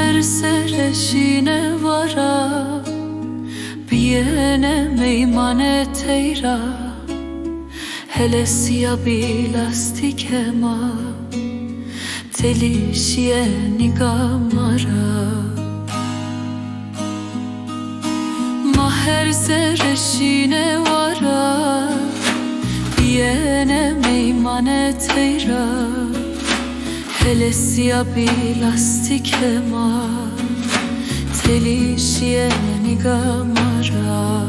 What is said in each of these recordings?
her sereshine vara Biene meymane teyra Helesia bilastikema Telişiye nigamara Maher sereshine vara Biene meymane teyra Helesia bilastikema Telişiye nigamara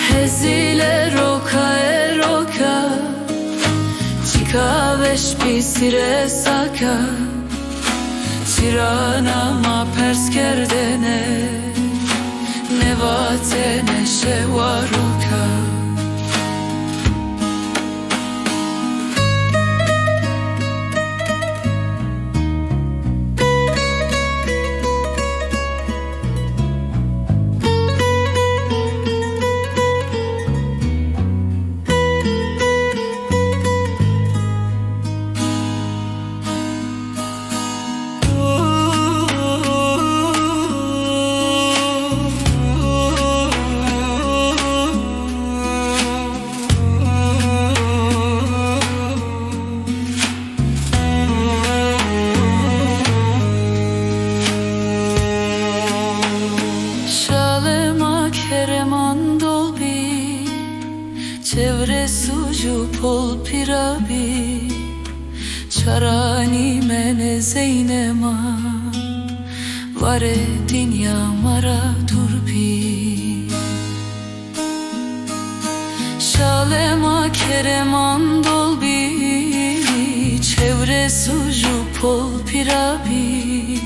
Hezile roka eroka Çika veşpisire saka Tiranama perskerdene Nevate neşe varoka Çevre suju pol pirabi Çarani mene zeynema Vare dünya mara turbi Şalema kereman dolbi Çevre suju pol pirabi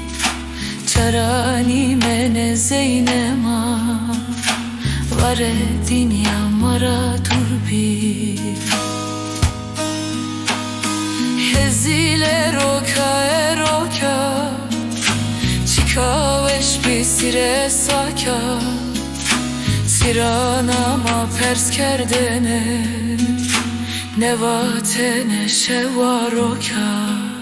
Çarani mene zeynema Vare dünya mara turbi Hezile roka eroka Çika veşpisire saka Tiranama perskerdene Nevate neşe varoka